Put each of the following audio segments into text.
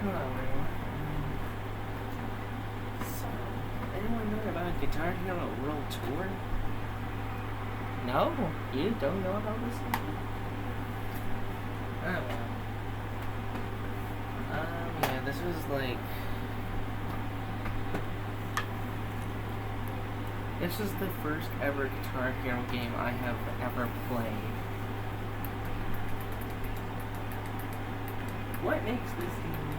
Hello, everyone. So, anyone know about Guitar Hero World Tour? No? You don't know about this game? Oh, well. Yeah, this was like... This is the first ever Guitar Hero game I have ever played. What makes this game?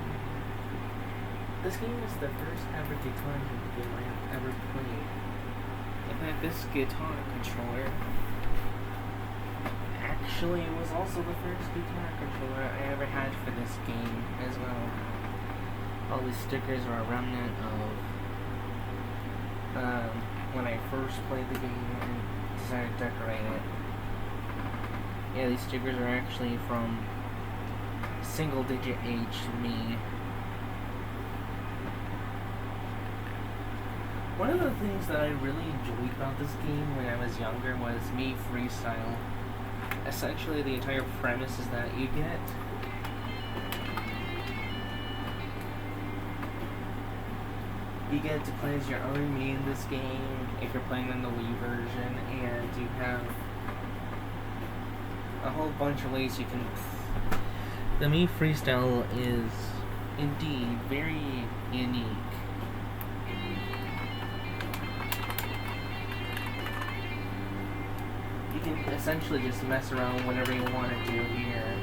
This game is the first ever Guitar Hero game I have ever played. In fact, this guitar controller actually was also the first guitar controller I ever had for this game as well. All these stickers are a remnant of when I first played the game and decided to decorate it. Yeah, these stickers are actually from single digit age me. One of the things that I really enjoyed about this game when I was younger was Mii Freestyle. Essentially, the entire premise is that you get to play as your own Mii in this game if you're playing in the Wii version, and you have a whole bunch of ways you can. The Mii Freestyle is indeed very unique. You can essentially just mess around whatever you want to do here.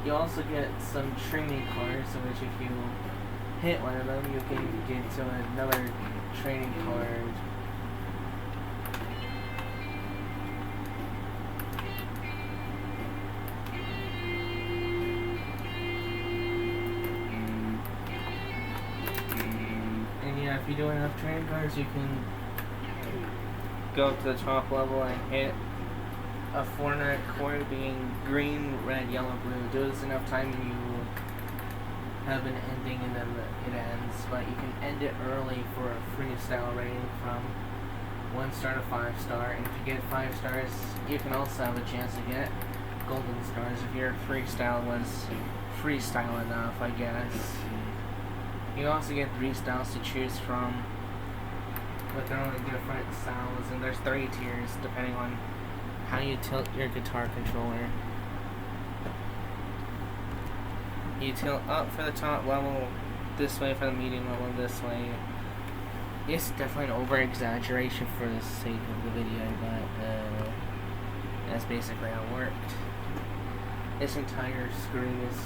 You also get some training cards, in which if you hit one of them, you can get to another training card. And yeah, if you don't have training cards, you can go up to the top level and hit a 4-note chord being green, red, yellow, blue. Do this enough time and you have an ending and then it ends, but you can end it early for a freestyle rating from 1 star to 5 star, and if you get 5 stars, you can also have a chance to get golden stars if your freestyle was freestyle enough, I guess. You also get 3 styles to choose from, but they're only different styles, and there's 3 tiers depending on how you tilt your guitar controller. You tilt up for the top level, this way for the medium level, this way. It's definitely an over-exaggeration for the sake of the video, but that's basically how it worked. This entire screen is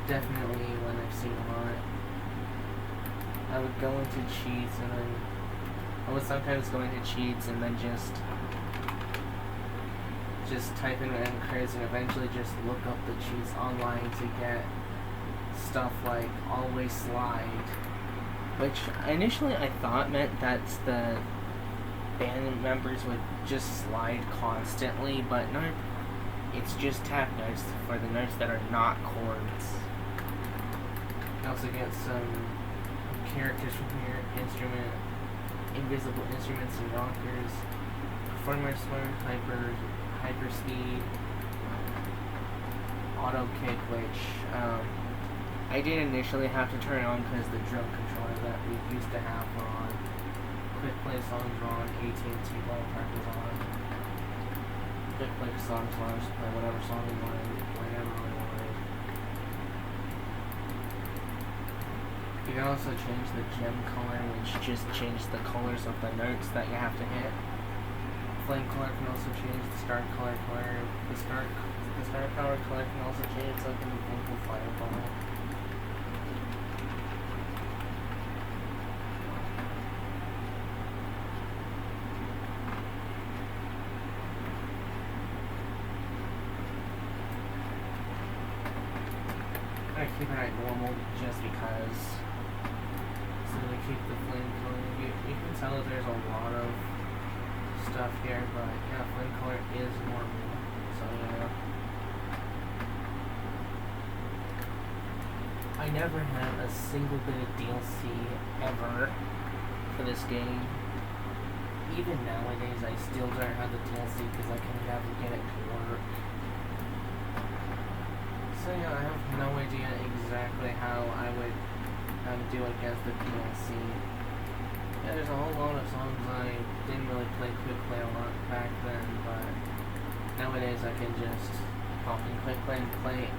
definitely one I've seen a lot. I would go into cheats and then I would sometimes go into cheats and then just type in random crazy and eventually just look up the cheats online to get stuff like always slide, which initially I thought meant that the band members would just slide constantly, but no, it's just tap notes for the notes that are not chords. You also get some characters from here, instrument, invisible instruments and rockers, performer smart, hyper speed, auto kick, which I did initially have to turn on because the drum controller that we used to have were on. Quick play songs were on, AT&T ballpark was on. Quick play songs were on, just play whatever song we wanted, whenever we wanted. You can also change the gem color, which just changes the colors of the notes that you have to hit. Flame color can also change the star color. The star power color can also change so it can be vocal fireball. I keep it at normal just because, so we keep the flame color. You can tell that there's a lot of stuff here, but yeah, flame color is normal, so yeah. I never had a single bit of DLC ever for this game. Even nowadays, I still don't have the DLC because I can never get it to work. So yeah, I have no way idea exactly how I would do against the DLC. Yeah, there's a whole lot of songs I didn't really play Quick Play a lot back then, but nowadays I can just pop in Quick Play and play.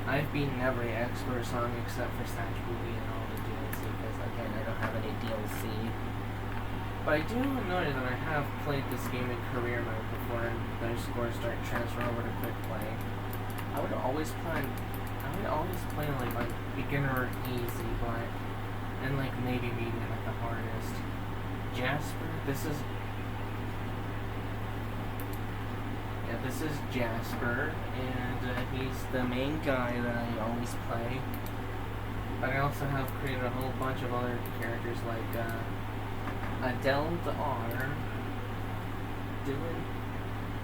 I've beaten every expert song except for Satch Boogie and all the DLC, because again, I don't have any DLC. But I do notice that I have played this game in career mode before, and those scores start transferring over to Quick Play. I would always play like beginner or easy, but and like maybe medium at the hardest. Jasper, this is Jasper, and he's the main guy that I always play. But I also have created a whole bunch of other characters like Adele the R, Dylan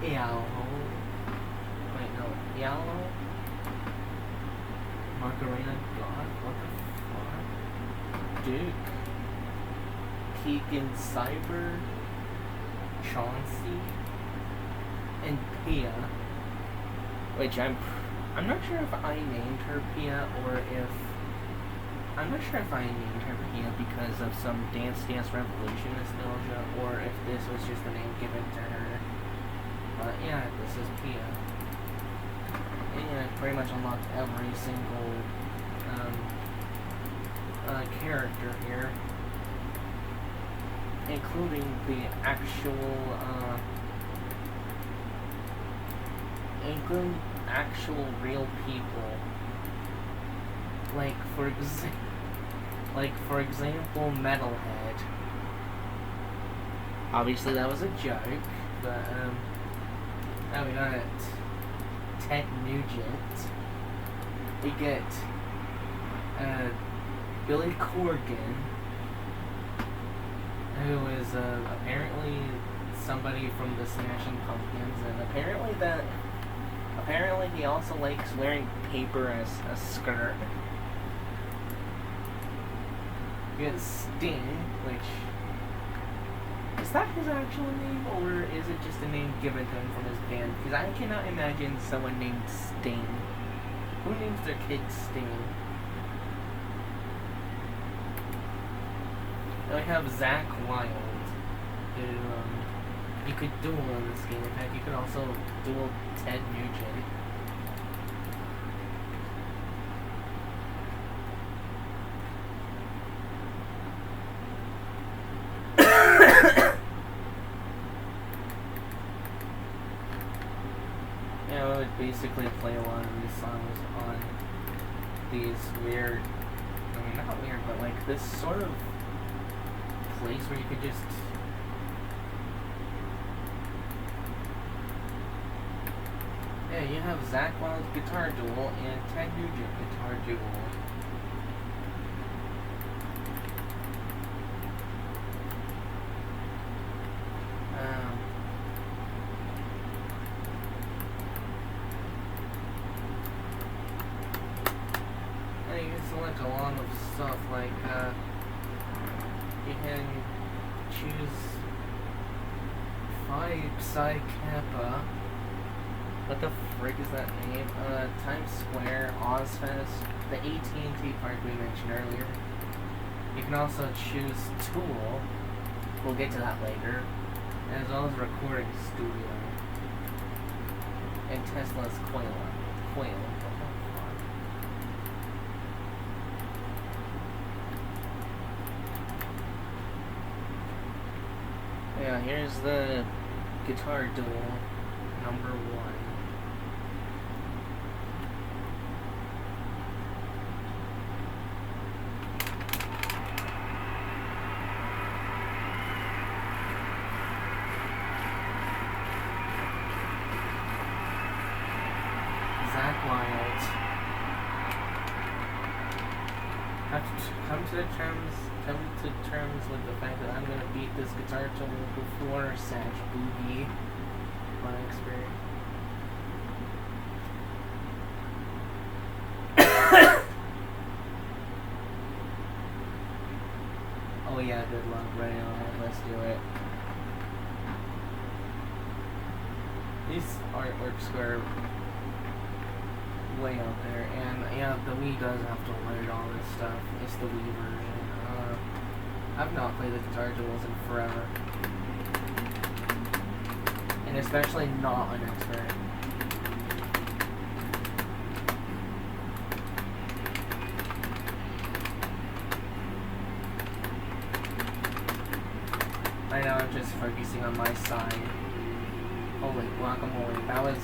Yallo, Yallo, Macarena God, what the fuck? Duke, Keegan Cyber, Chauncey, and Pia, which I'm not sure if I named her Pia or if I'm not sure if I named her Pia because of some Dance Dance Revolution nostalgia or if this was just a name given to her. But yeah, this is Pia. And yeah, I pretty much unlocked every single character here, including the actual real people. Like for example, Metalhead. Obviously that was a joke, but now we got Ted Nugent. We get Billy Corgan, who is apparently somebody from the Smashing Pumpkins, and apparently he also likes wearing paper as a skirt. We get Sting, which is that his actual name, or is it just a name given to him from his band? Because I cannot imagine someone named Sting. Who names their kid Sting? Then we have Zakk Wylde, who you could duel in this game. In fact, you could also duel Ted Nugent. I would basically play a lot of these songs on these weird, not weird, but like this sort of place where you could just you have Zakk Wylde Guitar Duel and Ted Nugent Guitar Duel. And you can select a lot of stuff like you can choose Phi Psi Kappa. What the frick is that name? Times Square, Ozfest, the AT&T park we mentioned earlier. You can also choose Tool. We'll get to that later. As well as Recording Studio. And Tesla's Quail. Yeah, here's the Guitar Duel number 1. Zakk Wylde. Have to come to terms with the fact that I'm gonna beat this guitar duel before Satch Boogie. My experience. Oh yeah, good luck. Ready? Alright, let's do it. These artworks were way out there. And yeah, the Wii does have to learn all this stuff. It's the Wii version. I've not played the Guitar Duels in forever. And especially not an expert. Right now I'm just focusing on my side. Holy guacamole, that was...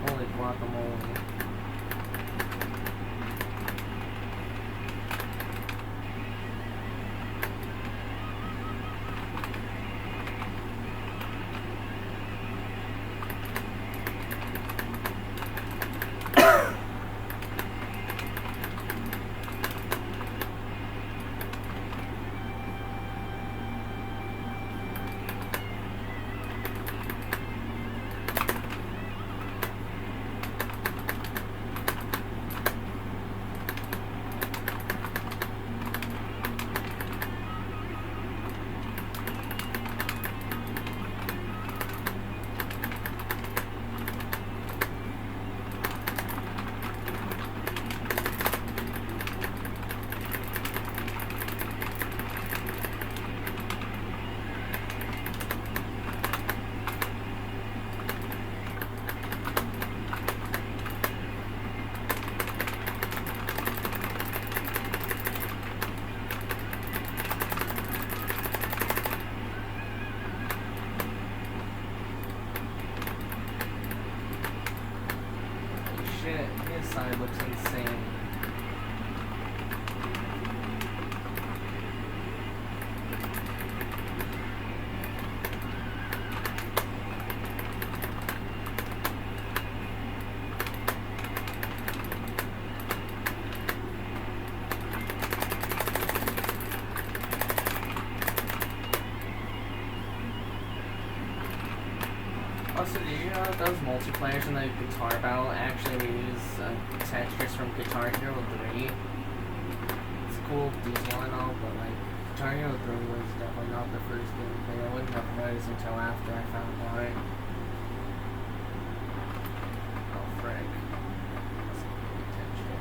Holy guacamole. Shit, his side looks insane. Also, did you know that those multiplayers in the Guitar Battle actually use textures from Guitar Hero 3? It's a cool detail and all, but like, Guitar Hero 3 was definitely not the first gameplay. I wouldn't have noticed until after I found out it. Oh, frick. Let's pay attention.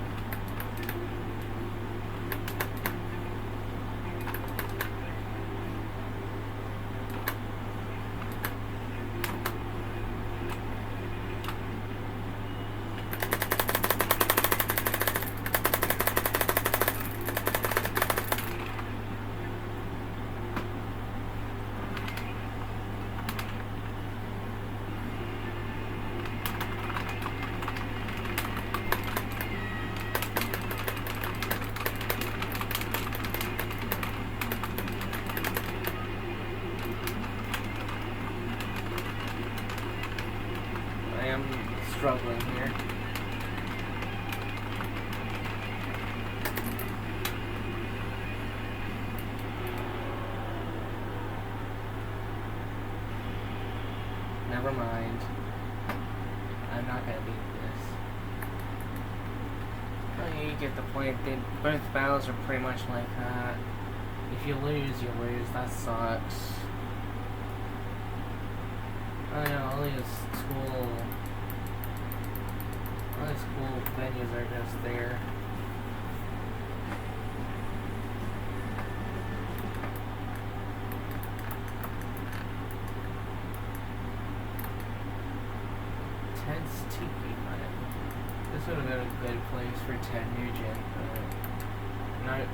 I am struggling here. Never mind. I'm not gonna beat this. Oh, you get the point. Both battles are pretty much like that. If you lose, you lose. That sucks. Oh yeah, all these cool venues are just there. Ted's Tiki Hut. This would have been a good place for Ted Nugent, but nope.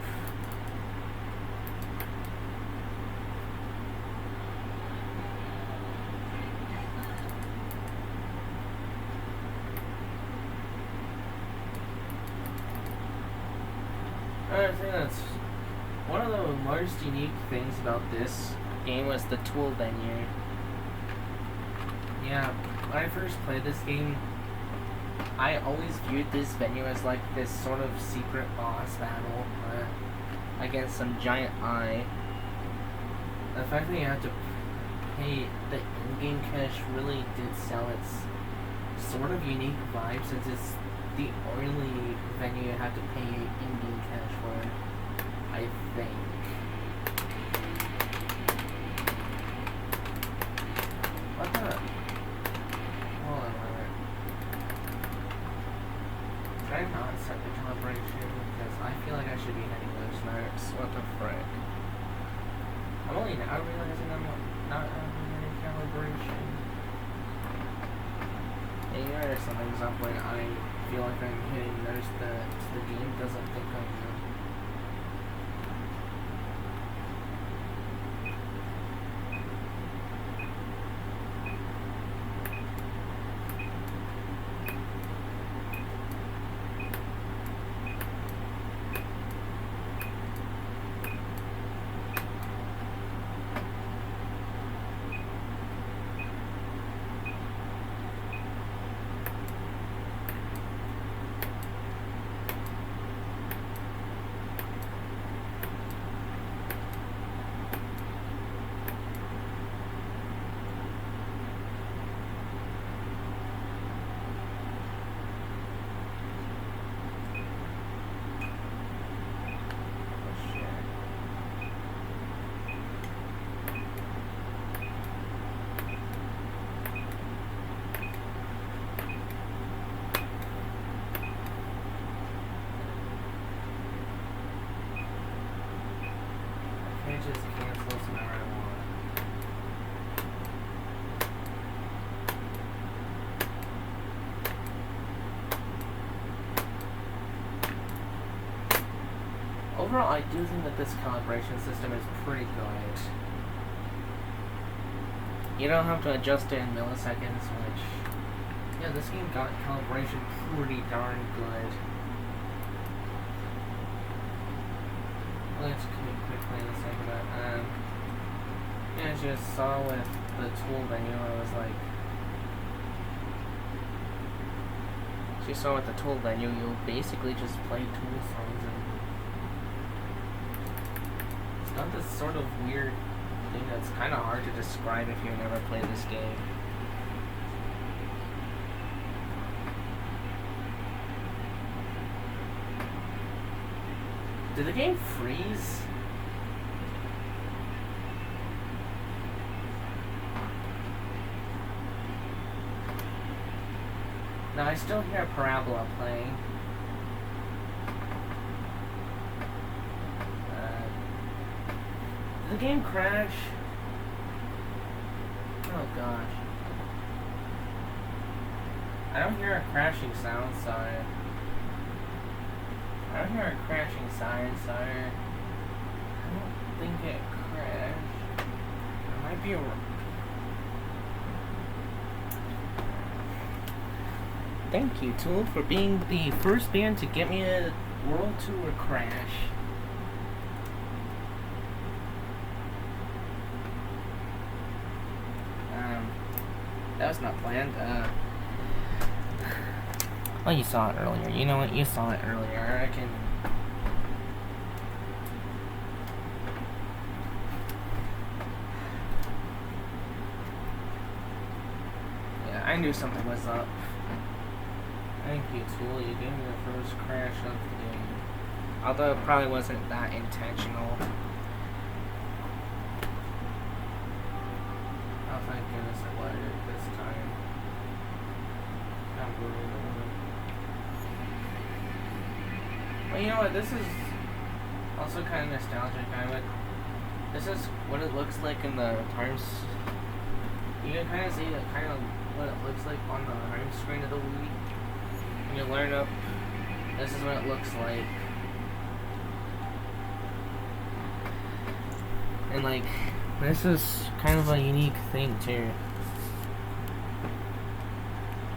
I think that's one of the most unique things about this game was the tool venue. Yeah, when I first played this game, I always viewed this venue as like this sort of secret boss battle against some giant eye. The fact that you had to pay the in-game cash really did sell its sort of unique vibe, since it's the only venue you have to pay in-game cash for, I think. now realizing I'm not having any calibration. Yeah, you know, there's some things up when I feel like I'm hitting those that the game doesn't think I am. Just cancel whenever I want. Overall, I do think that this calibration system is pretty good. You don't have to adjust it in milliseconds, which, yeah, this game got calibration pretty darn good. Let's quickly in a second. Yeah, as you saw with the tool menu, I was like, as you saw with the tool menu, you'll basically just play tool songs, and it's not this sort of weird thing that's kind of hard to describe if you never played this game. Did the game freeze? No, I still hear Parabola playing. Did the game crash? Oh gosh. I don't hear a crashing sound, sorry. I don't hear a crashing sign, sorry. I don't think it crashed. It might be a... Thank you, Tool, for being the first band to get me a World Tour crash. That was not planned. Well, you saw it earlier. You know what? You saw it earlier. I can... Yeah, I knew something was up. Thank you, Tool. You gave me the first crash of the game. Although it probably wasn't that intentional. Oh, thank goodness it lighted this time. Unbelievable. Well, you know what? This is also kind of nostalgic. This is what it looks like in the times. You can kind of see kind of what it looks like on the home screen of the Wii. When you learn up, this is what it looks like. And like, this is kind of a unique thing too.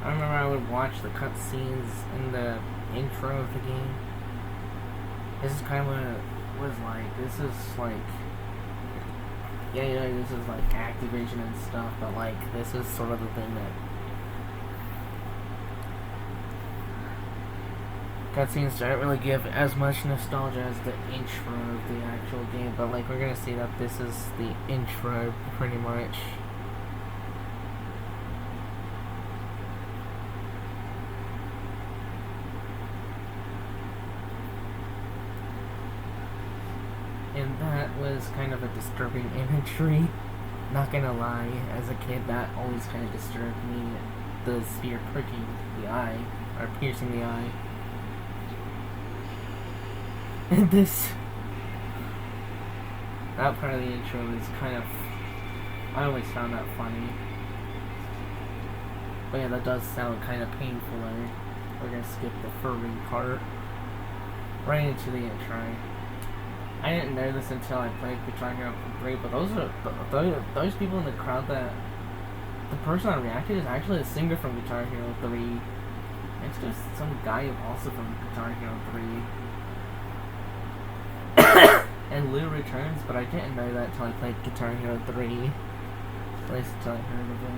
I remember I would watch the cutscenes in the intro of the game. This is kind of what it was like. This is like, yeah, this is like Activision and stuff, but like, this is sort of the thing that cutscenes don't really give as much nostalgia as the intro of the actual game, but like, we're gonna see that this is the intro pretty much. And that was kind of a disturbing imagery. Not gonna lie, as a kid, that always kind of disturbed me. The spear pricking the eye, or piercing the eye. And this that part of the intro is kind of, I always found that funny. But yeah, that does sound kind of painful there. We're gonna skip the furry part. Right into the intro. I didn't know this until I played Guitar Hero 3, but those people in the crowd that... The person I reacted is actually a singer from Guitar Hero 3. It's just some guy also from Guitar Hero 3. And Lou returns, but I didn't know that until I played Guitar Hero 3. At least until I heard of it.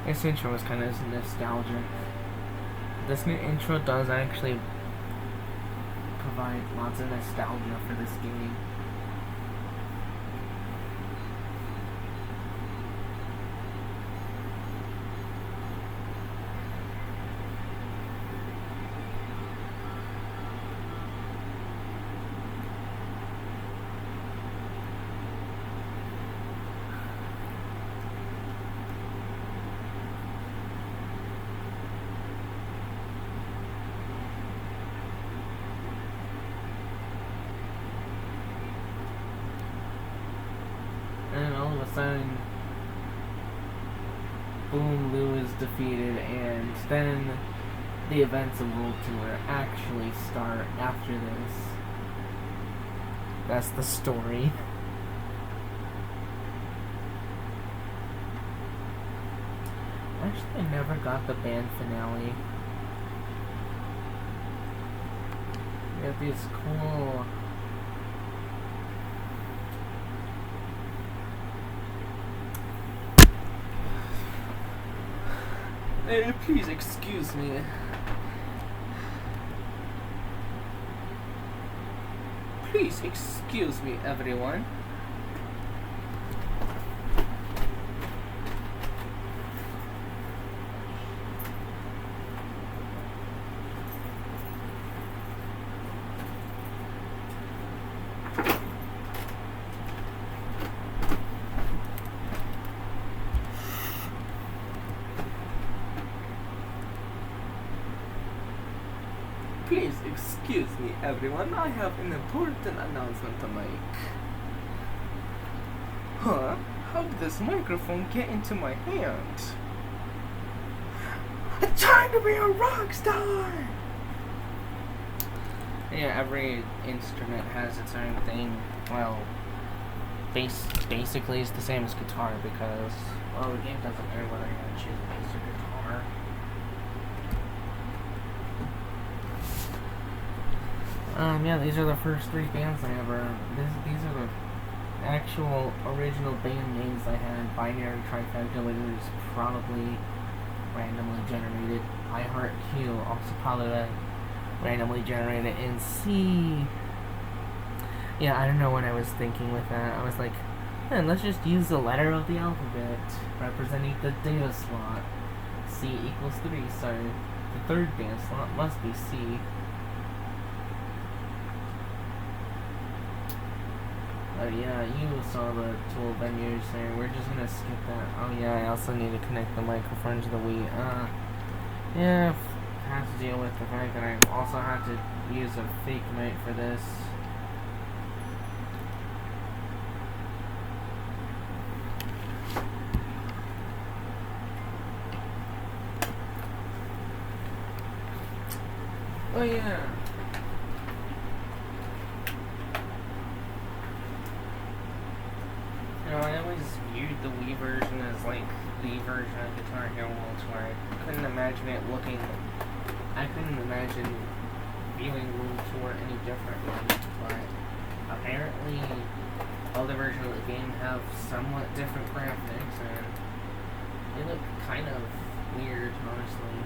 This intro was kind of nostalgic. This new intro does actually provide lots of nostalgia for this game. And all of a sudden, boom, Lou is defeated, and then the events of World Tour actually start after this. That's the story. Actually, I never got the band finale. We have these cool... please excuse me. Please excuse me, everyone. Please excuse me, everyone. I have an important announcement to make. Huh? How did this microphone get into my hand? It's time to be a rock star! Yeah, every instrument has its own thing. Well, basically it's the same as guitar because, well, the game doesn't know whether you're going to choose bass or guitar. Yeah, these are the first three bands I ever... These are the actual original band names I had. Binary Trifecta, which is probably randomly generated. I Heart Q, also probably randomly generated. And C... Yeah, I don't know what I was thinking with that. I was like, man, let's just use the letter of the alphabet representing the data slot. C equals 3, so the third band slot must be C. Yeah, you saw the tool venues there. We're just gonna skip that. Oh yeah, I also need to connect the microphone to the Wii. Yeah, I have to deal with the fact that I also have to use a fake mic for this. Oh yeah. You know, I always viewed the Wii version as like the version of Guitar Hero World Tour. I couldn't imagine it looking... I couldn't imagine viewing World Tour any differently, but apparently other versions of the game have somewhat different graphics, and they look kind of weird, honestly.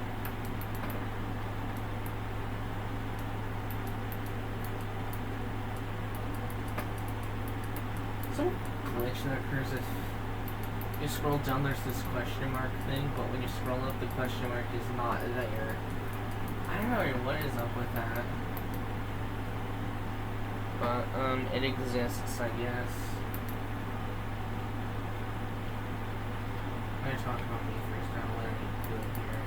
Some glitch that occurs if you scroll down, there's this question mark thing, but when you scroll up, the question mark is not there. I don't know what is up with that. But, it exists, I guess. talk about me first. I don't let me do it here.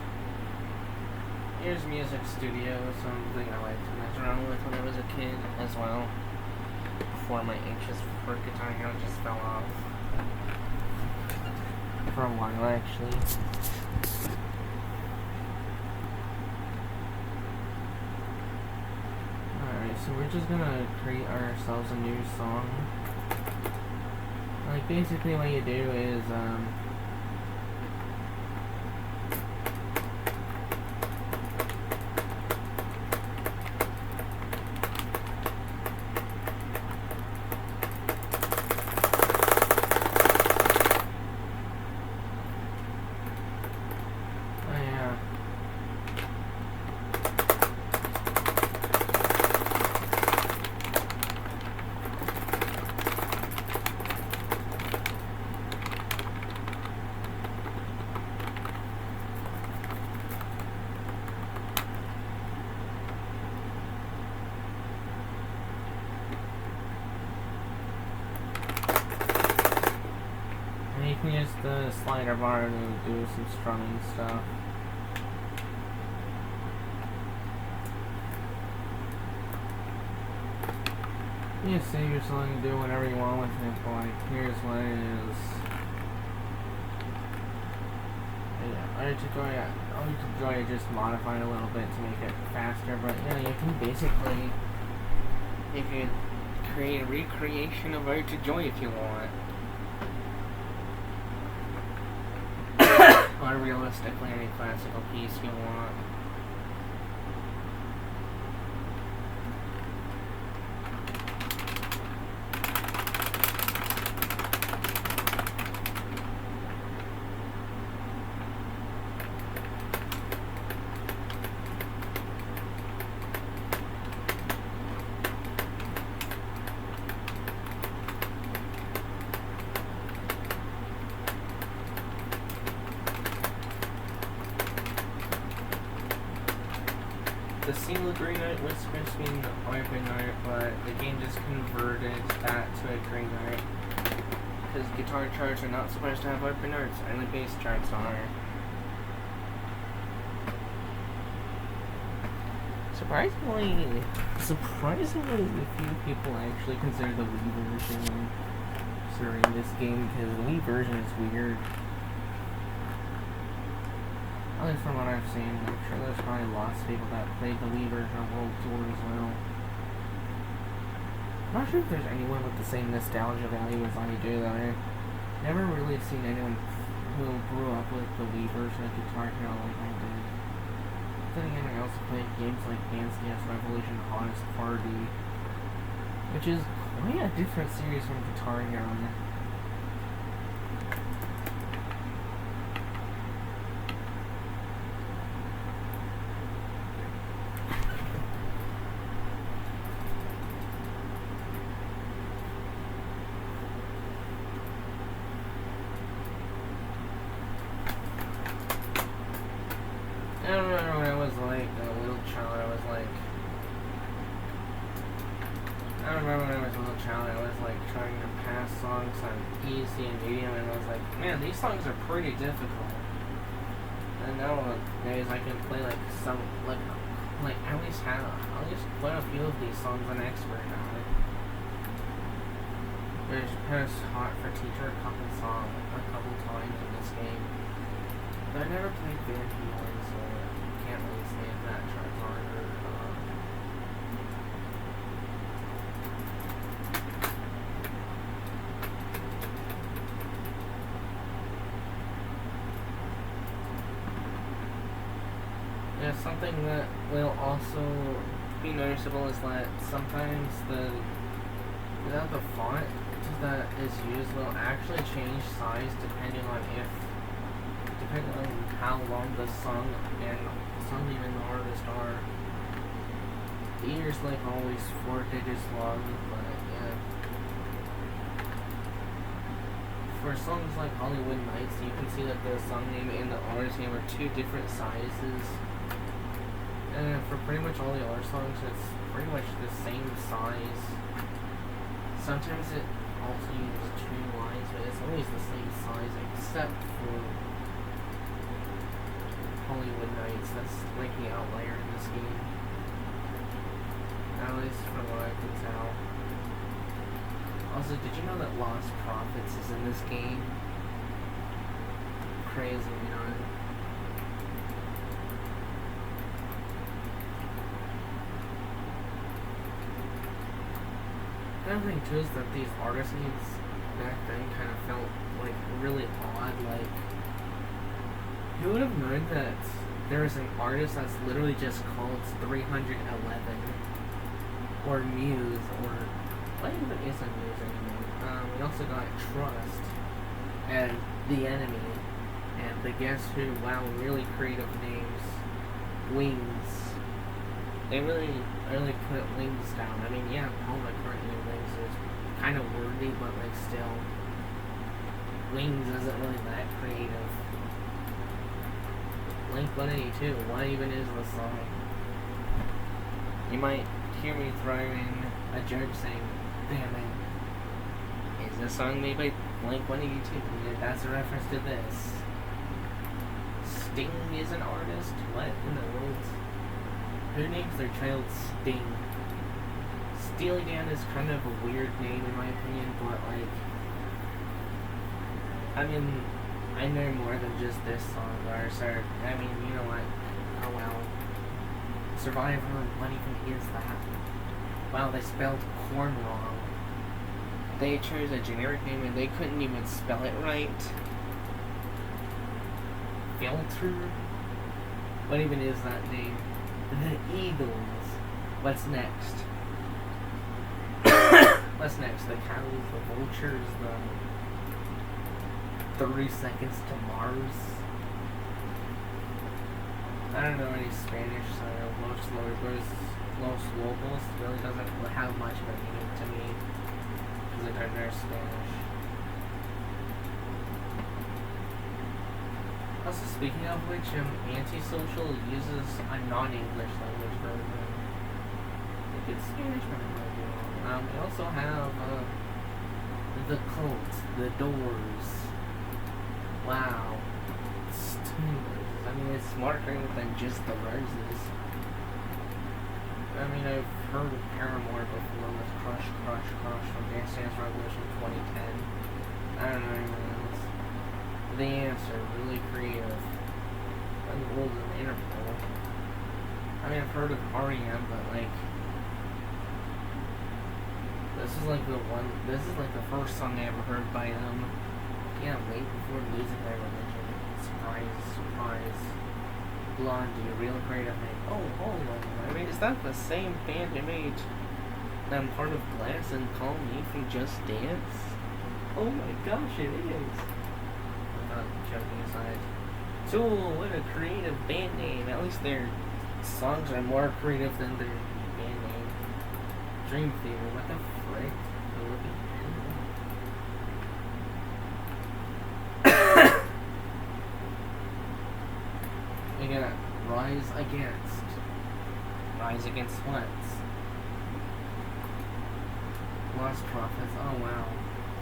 Here's Music Studio, something I like to mess around with when I was a kid as well. Before my anxious for Guitar Hero just fell off. For a while, actually. Alright, so we're just gonna create ourselves a new song. Like, basically what you do is, you can use the slider bar to do some strumming stuff. You save your song and do whatever you want with it, but like, here's what it is. Yeah, Artijoy just modified a little bit to make it faster, but yeah, you can basically, you can create a recreation of Artijoy if you want. Or realistically, any classical piece you want. The single Green Knight was supposed to be in the Open Knight, but the game just converted that to a Green Knight. Because guitar charts are not supposed to have Open Knights, only bass charts are. Surprisingly, a few people actually consider the Wii version during this game, because the Wii version is weird. At least from what I've seen, I'm sure there's probably lots of people that played the Wii version of World Tour as well. I'm not sure if there's anyone with the same nostalgia value as I do, though. I've never really seen anyone who grew up with the Wii version of Guitar Hero like I did. Then again, I also played games like Dance Dance Revolution Hottest Party, which is quite a different series from Guitar Hero. I remember when I was like a little child, I was like trying to pass songs on easy and medium, and I was like, man, these songs are pretty difficult. And nowadays I can play like some, like at least play a few of these songs on expert now. Which was hot for teacher a couple times in this game. But I never played Van Halen, so I can't really say if that charts harder or not. Yeah, something that will also be noticeable is that sometimes the font that is used will actually change size depending on how long the song and name and the artist are. The ear's like always 4 digits long, but yeah. For songs like Hollywood Nights, you can see that the song name and the artist name are 2 different sizes. And for pretty much all the other songs, it's pretty much the same size. Sometimes it also uses 2 lines, but it's always the same size except for the Knights. That's like the outlier in this game. At least from what I can tell. Also, did you know that Lost Prophets is in this game? Crazy, you know? Another thing too is that these artist names back then kind of felt like really odd. Like, who would have known that there is an artist that's literally just called 311 or Muse or what even is a Muse anymore? We also got Trust and The Enemy and the Guess Who. Wow, really creative names. Wings. They really put Wings down. I mean, yeah, Paul McCartney Wings is kind of wordy, but like still, Wings isn't really that creative. Blink-182, what even is the song? You might hear me throwing a joke saying, damn it, is this song made by Blink-182? That's a reference to this. Sting is an artist? What in the world? Who names their child Sting? Steely Dan is kind of a weird name in my opinion, but like, I mean, I know more than just this song, or sorry, I mean, you know what, oh well. Survivor, what even is that? Wow, they spelled corn wrong. They chose a generic name and they couldn't even spell it right. Filter? What even is that name? The Eagles. What's next? What's next? The Cows, the Vultures, the 30 Seconds to Mars. I don't know any Spanish, so Los Lobos really doesn't have much of a meaning to me because I don't know Spanish. Also, speaking of which, Antisocial uses a non-English language version. I think it's Spanish, but I might be wrong. We also have The Cult, The Doors. Wow. Steelers. I mean, it's more creative than just The Roses. I mean, I've heard of Paramore before with Crush from Dance Dance Revolution 2010. I don't know anyone else. The Answer, really creative. And the World of Interpol. I mean, I've heard of R.E.M., but like, this is like the first song I ever heard by them. Yeah, way before losing their religion. Surprise, surprise. Blondie, real creative name. Oh, hold on. I mean, is that the same band who made them part of Glass and Call Me If You Just Dance? Oh my gosh, it is. I'm not joking aside. Tool, what a creative band name. At least their songs are more creative than their band name. Dream Theater, what the frick? We got Rise Against. Rise Against what? Lost Prophets. Oh wow.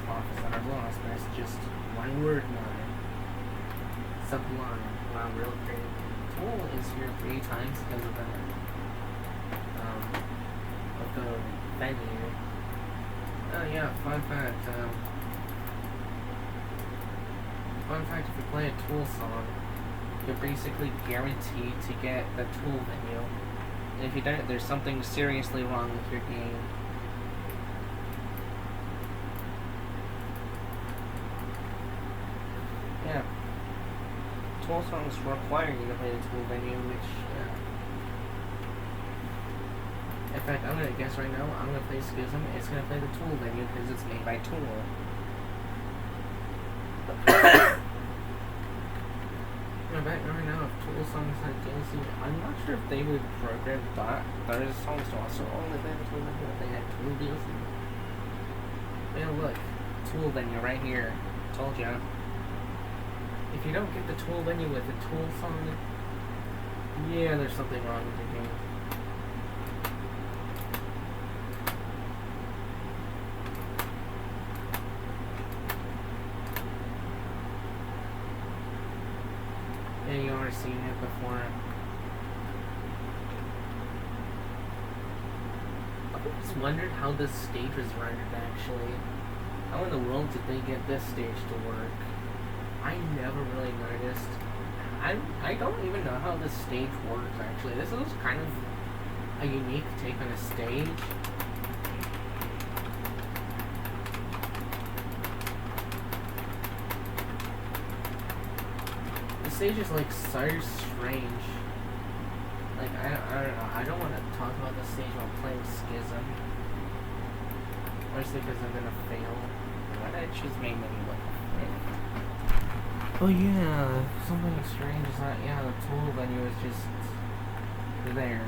Prophets that are lost. That's just one word now. Sublime. Wow, real creative. Tool is here 3 times because of the venue. Oh yeah, fun fact. Fun fact, if you play a Tool song, you're basically guaranteed to get the Tool venue. And if you don't, there's something seriously wrong with your game. Yeah. Tool songs require you to play the Tool venue, which, in fact, I'm gonna guess right now, I'm gonna play Schism, it's gonna play the Tool venue because it's made by Tool. Right now, if Tool songs had DLC, I'm not sure if they would program those songs to also only play the Tool venue if they had Tool DLC. Yeah, look, Tool venue right here. Told ya. If you don't get the Tool venue with a Tool song, yeah, there's something wrong with your game. Yeah, you already seen it before. I always wondered how this stage was rendered actually. How in the world did they get this stage to work? I never really noticed. I don't even know how this stage works actually. This is kind of a unique take on a stage. The stage is like so strange. Like I don't know. I don't want to talk about the stage while playing Schism. Mostly because I'm gonna fail. Why did I choose main menu? Oh yeah, something strange is that, yeah, the tool menu is just there.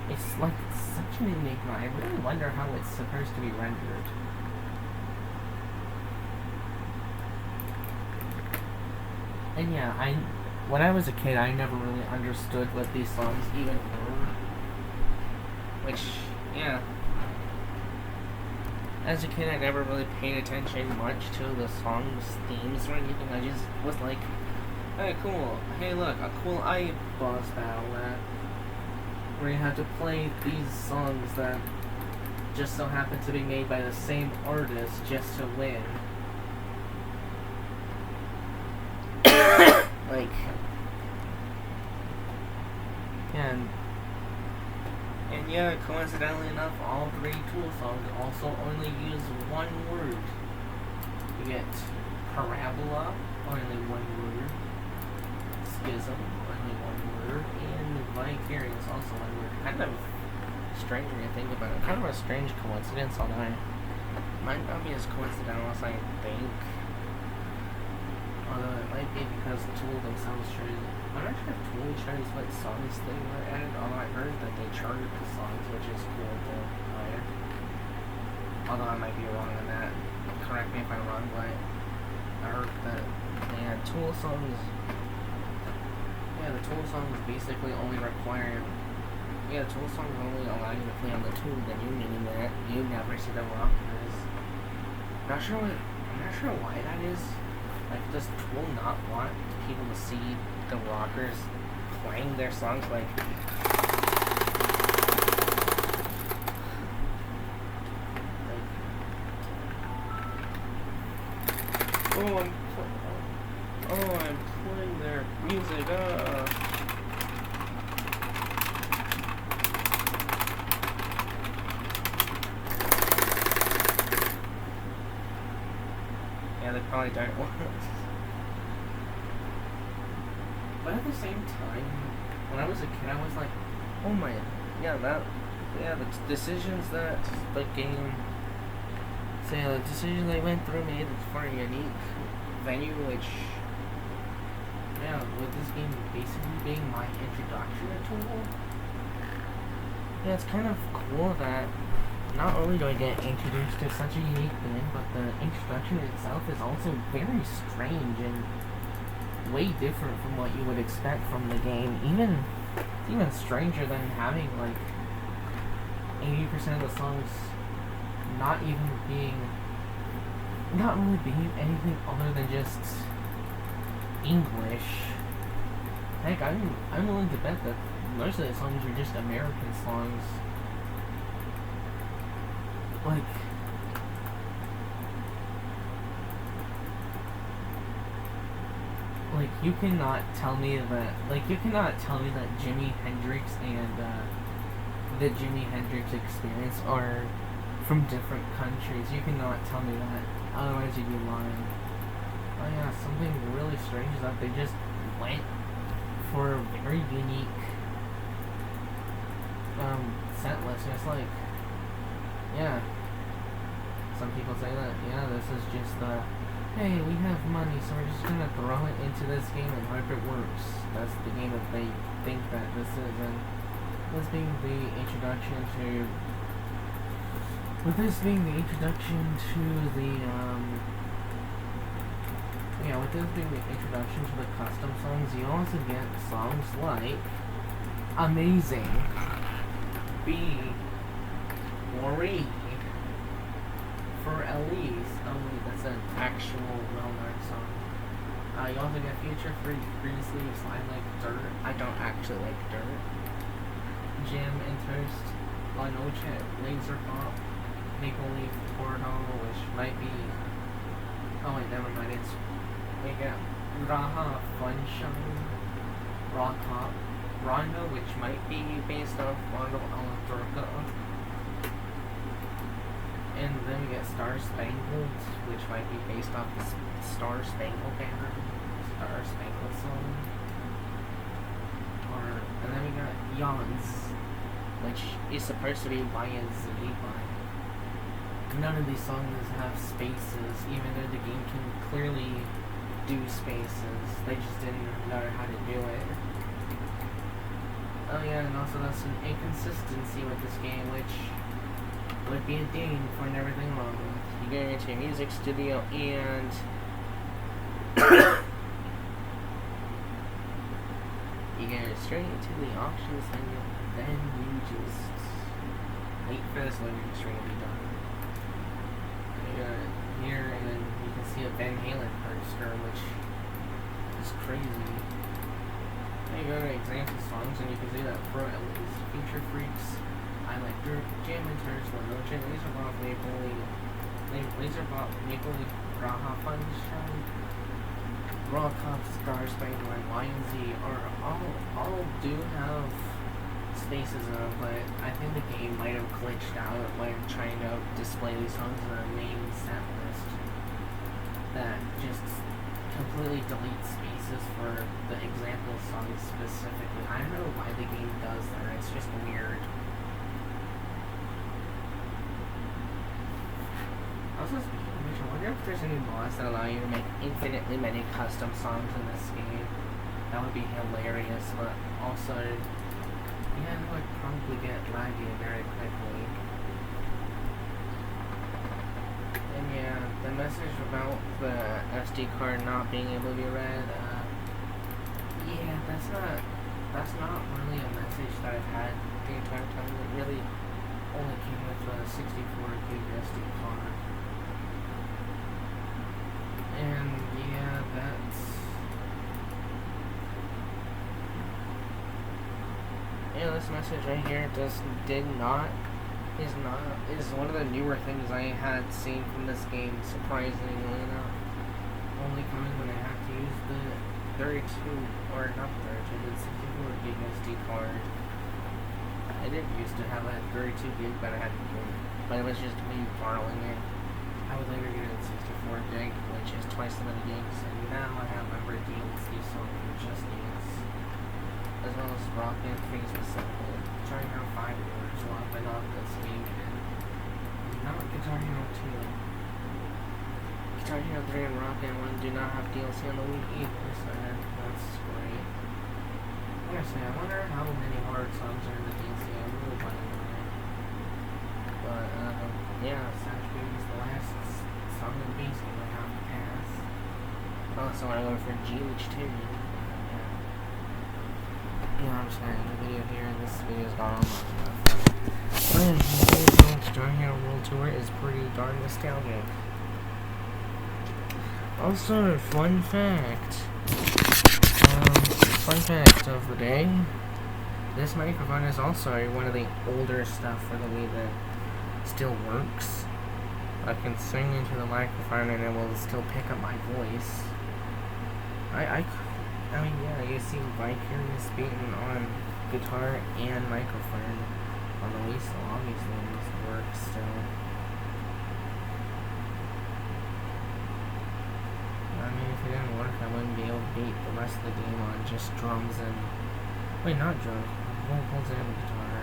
It's like such an enigma. I really wonder how it's supposed to be rendered. And yeah, when I was a kid, I never really understood what these songs even were. Which, yeah. As a kid, I never really paid attention much to the song's themes or anything. I just was like, hey, cool. Hey, look, a cool boss battle where you have to play these songs that just so happen to be made by the same artist just to win. Like, and yeah, coincidentally enough, all three Tool songs also only use one word. You get Parabola, only one word. Schism, only one word. And Vicarious, also one word. Kind of strange when you think about it. Kind of a strange coincidence, although it might not be as coincidental as I think. Although it might be because Tool themselves chose. I'm not sure if Tool chose what songs they were added, although I heard that they charted the songs, which is cool to hire. Although I might be wrong on that. Correct me if I'm wrong, but I heard that they had Tool songs. Yeah, the Tool songs basically only require. Yeah, the Tool songs only allow you to play on the Tool menu, meaning that you never see the rockers. I'm not sure why that is. Like, does Tool not want people to see the rockers playing their songs? Like, I'm playing their music. Yeah, they probably don't want it. But at the same time, when I was a kid, I was like, oh my, the decisions that the game, the decisions they went through made it for a unique venue, which, yeah, with this game basically being my introduction to Tool, yeah, it's kind of cool that not only do I get introduced to such a unique thing, but the introduction itself is also very strange and way different from what you would expect from the game. Even stranger than having like 80% of the songs not really being anything other than just English. Heck, I'm willing to bet that most of the songs are just American songs. Like you cannot tell me that Jimi Hendrix and the Jimi Hendrix Experience are from different countries. You cannot tell me that, otherwise you'd be lying. Oh yeah, something really strange is that they just went for a very unique set list. And it's like, yeah, some people say that, yeah, this is just hey, we have money, so we're just gonna throw it into this game and hope it works. That's the game that they think that this is, and this being the introduction to the custom songs, you also get songs like Amazing, B, Worry, For Elise. Oh wait, that's an actual well-known song. You also get Future Freak, Green Sleeves, I Like Dirt. I don't actually like dirt. Jim and Toast, La Noche, Laser Pop, Maple Leaf Portal, which might be. Oh wait, never mind. We got Raha Funshine, Rock Hop, Rondo, which might be based off Rondo Alaturka. And then we get Star Spangled, which might be based off the Star Spangled Banner, Star Spangled song. And then we got Yawns, which is supposed to be YNZ, but none of these songs have spaces, even though the game can clearly do spaces. They just didn't know how to do it. Oh yeah, and also that's an inconsistency with this game, which would be a ding for everything wrong with. You go into your music studio and you go straight into the options menu, then you just wait for this loading screen to be done. You go here and then you can see a Van Halen poster, which is crazy. Then you go to example songs and you can see that Pro Elise, Future Freaks, I Like Dirt, Jam and Turds, La Noche, Laser Pop, Maple Leaf, Laser Pop, Maple Leaf, Raha Funshine, Raw Cop, Star Spangled, and YNZ are all do have spaces in them, but I think the game might have glitched out when trying to display these songs in the main set list that just completely deletes spaces for the example songs specifically. I don't know why the game does that, it's just weird. Also, speaking of which, I wonder if there's any mods that allow you to make infinitely many custom songs in this game. That would be hilarious, but also, yeah, it would probably get laggy very quickly. And yeah, the message about the SD card not being able to be read, yeah, that's not really a message that I've had the entire time. It really only came with a 64 gig SD card. And yeah, that's this message right here is one of the newer things I had seen from this game, surprisingly enough. Only coming when I have to use the 32 or not 32, the 64 gig SD card. I didn't used to have a 32 gig, but it was just me borrowing it. I would later get it 64 gig, which is twice the many gigs, and now I have my Red DLC song for Just Dance, as well as Rock Band 3 specifically, Guitar Hero 5 as well, but not this week, and not Guitar Hero 2. Guitar Hero 3 and Rock Band 1 do not have DLC on the Wii either, so that's great. Like I say, I wonder how many hard songs are in the DLC. I really want to know. But, yeah, Sash Baby is the last song in the base game I have to pass. Also, I want to go for G-Leech too. Yeah, I'm just gonna end the video here, and this video's gone on long enough. But yeah, Guitar Hero World Tour is pretty darn nostalgic. Also, fun fact of the day, this microphone is also one of the older stuff for the Wii that still works. I can sing into the microphone and it will still pick up my voice. I mean, yeah, you see Vicarious being on guitar and microphone on the Wii, so obviously this works still. I mean, if it didn't work, I wouldn't be able to beat the rest of the game on just drums and... Wait, not drums. Vocals and guitar.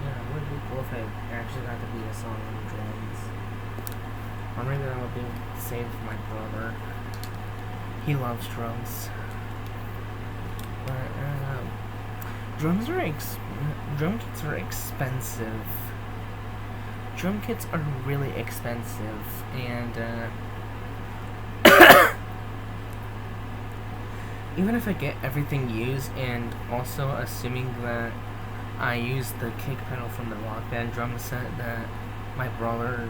Yeah, it would be cool if I actually got to beat a song on drums. Or maybe that would be saved for my brother. He loves drums. But, drum kits are expensive. Drum kits are really expensive, and, even if I get everything used, and also assuming that I used the kick pedal from the Rock Band drum set that my brother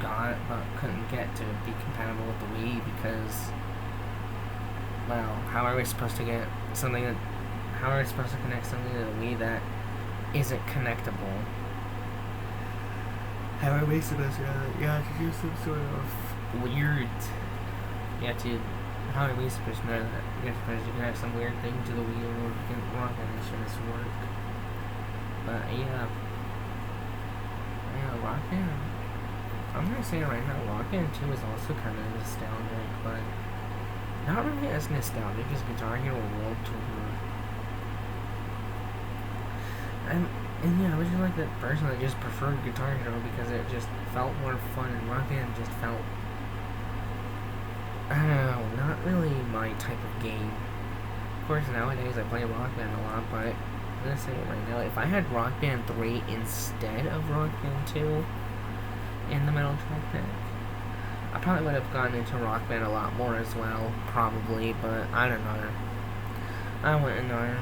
got but couldn't get to be compatible with the Wii because well, how are we supposed to get something that, how are we supposed to connect something to the Wii that isn't connectable? How are we supposed to, you have to do some sort of weird, you have to, how are we supposed to know that you're supposed to connect some weird thing to the Wii in order to get Rock Band instruments to work? But yeah, Rock Band, I'm gonna say it right now, Rock Band 2 is also kind of nostalgic, but not really as nostalgic as Guitar Hero World Tour. And yeah, I was just like that person that just preferred Guitar Hero because it just felt more fun, and Rock Band just felt, I don't know, not really my type of game. Of course, nowadays I play Rock Band a lot, but I'm gonna say it right now, if I had Rock Band 3 instead of Rock Band 2 in the Metal Track Pack, I probably would have gotten into Rock Band a lot more as well, probably, but I don't know. I wouldn't know.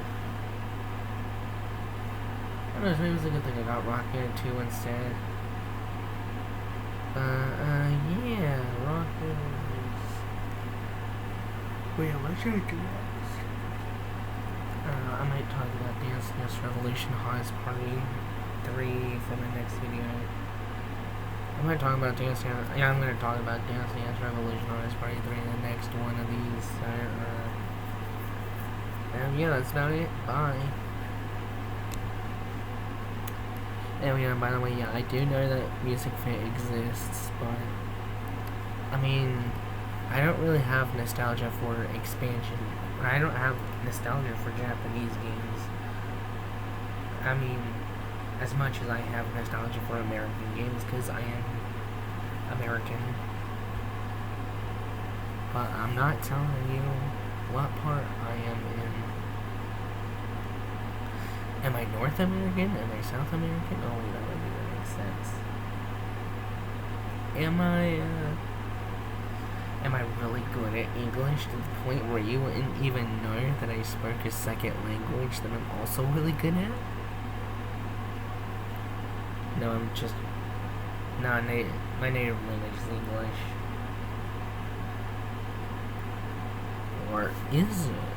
I don't know, maybe it was a good thing I got Rock Band 2 instead. Yeah, Rock Band is... Wait, what should I do next? I might talk about Dance Dance Revolution Hottest Party 3 for the next video. I'm going to talk about Dance Dance... Yeah, I'm going to talk about Dance Dance Revolution Hottest Party 3 in the next one of these. Yeah, that's about it. Bye. And yeah, by the way, yeah, I do know that Music Fit exists, but I mean, I don't really have nostalgia for expansion. I don't have nostalgia for Japanese games. I mean, as much as I have nostalgia for American games, because I am American. But I'm not telling you what part I am in. Am I North American? Am I South American? Oh, wait, that would make sense. Am I really good at English to the point where you wouldn't even know that I spoke a second language that I'm also really good at? No, I'm just... No, my native language is English. Or is it?